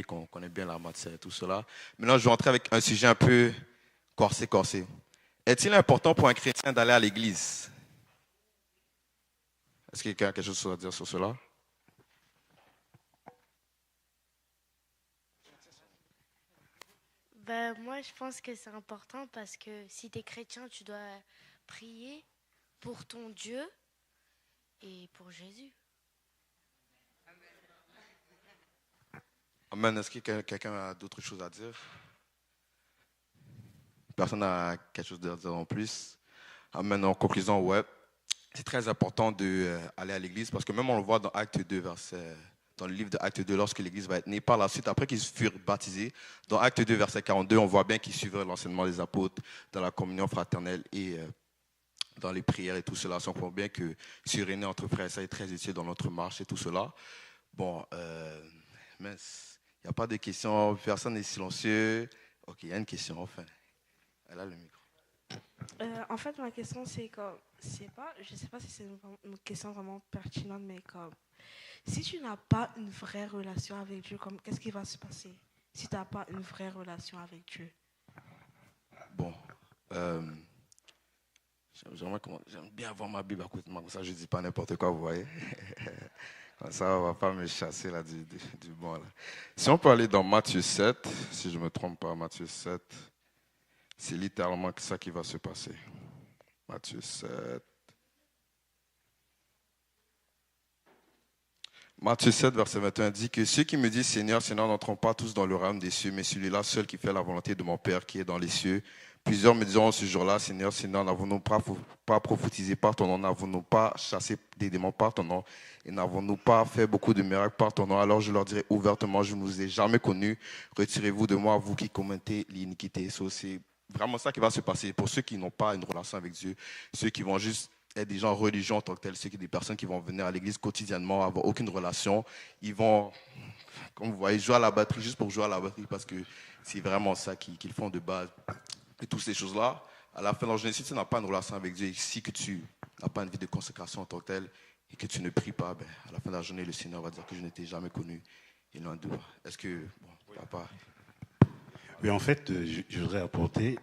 qu'on connaît bien la matière et tout cela. Maintenant, je vais entrer avec un sujet un peu corsé. Est-il important pour un chrétien d'aller à l'église? Est-ce que quelqu'un a quelque chose à dire sur cela? Ben, moi, je pense que c'est important parce que si tu es chrétien, tu dois prier pour ton Dieu et pour Jésus. Amen. Est-ce que quelqu'un a d'autres choses à dire? Personne n'a quelque chose à dire en plus? Amen. En conclusion, ouais. C'est très important d'aller à l'église parce que même on le voit dans Acte 2, dans le livre de Acte 2, lorsque l'église va être née. Par la suite, après qu'ils furent baptisés, dans Acte 2, verset 42, on voit bien qu'ils suivaient l'enseignement des apôtres dans la communion fraternelle et dans les prières et tout cela. On comprend bien que s'uriner entre frères, ça est très utile dans notre marche et tout cela. Bon, mais il n'y a pas de questions, personne n'est silencieux. Ok, il y a une question, enfin. Elle a le micro. En fait, ma question, c'est comme, je sais pas si c'est une question vraiment pertinente, mais comme, si tu n'as pas une vraie relation avec Dieu, comme, qu'est-ce qui va se passer si tu n'as pas une vraie relation avec Dieu? Bon, euh, j'aime bien avoir ma Bible à côté de moi, comme ça je ne dis pas n'importe quoi, vous voyez. Comme ça, on ne va pas me chasser là, du bon. Là. Si on peut aller dans Matthieu 7, si je ne me trompe pas, Matthieu 7, c'est littéralement ça qui va se passer. Matthieu 7. Matthieu 7, verset 21 dit que ceux qui me disent Seigneur, Seigneur n'entreront pas tous dans le royaume des cieux, mais celui-là seul qui fait la volonté de mon Père qui est dans les cieux. Plusieurs me diront ce jour-là, Seigneur, Seigneur, n'avons-nous pas prophétisé par ton nom, n'avons-nous pas chassé des démons par ton nom, et n'avons-nous pas fait beaucoup de miracles par ton nom? Alors je leur dirai ouvertement, je ne vous ai jamais connus, retirez-vous de moi, vous qui commettez l'iniquité. C'est vraiment ça qui va se passer pour ceux qui n'ont pas une relation avec Dieu, ceux qui vont juste être des gens religieux en tant que tels, ceux qui des personnes qui vont venir à l'église quotidiennement, avoir aucune relation, ils vont, comme vous voyez, jouer à la batterie juste pour jouer à la batterie parce que c'est vraiment ça qu'ils font de base. Et toutes ces choses-là, à la fin de la journée, si tu n'as pas une relation avec Dieu, si que tu n'as pas une vie de consécration en tant que telle et que tu ne pries pas, ben, à la fin de la journée, le Seigneur va dire que je ne t'ai jamais connu et loin de toi. Est-ce que, bon, papa, Oui, en fait, je voudrais apporter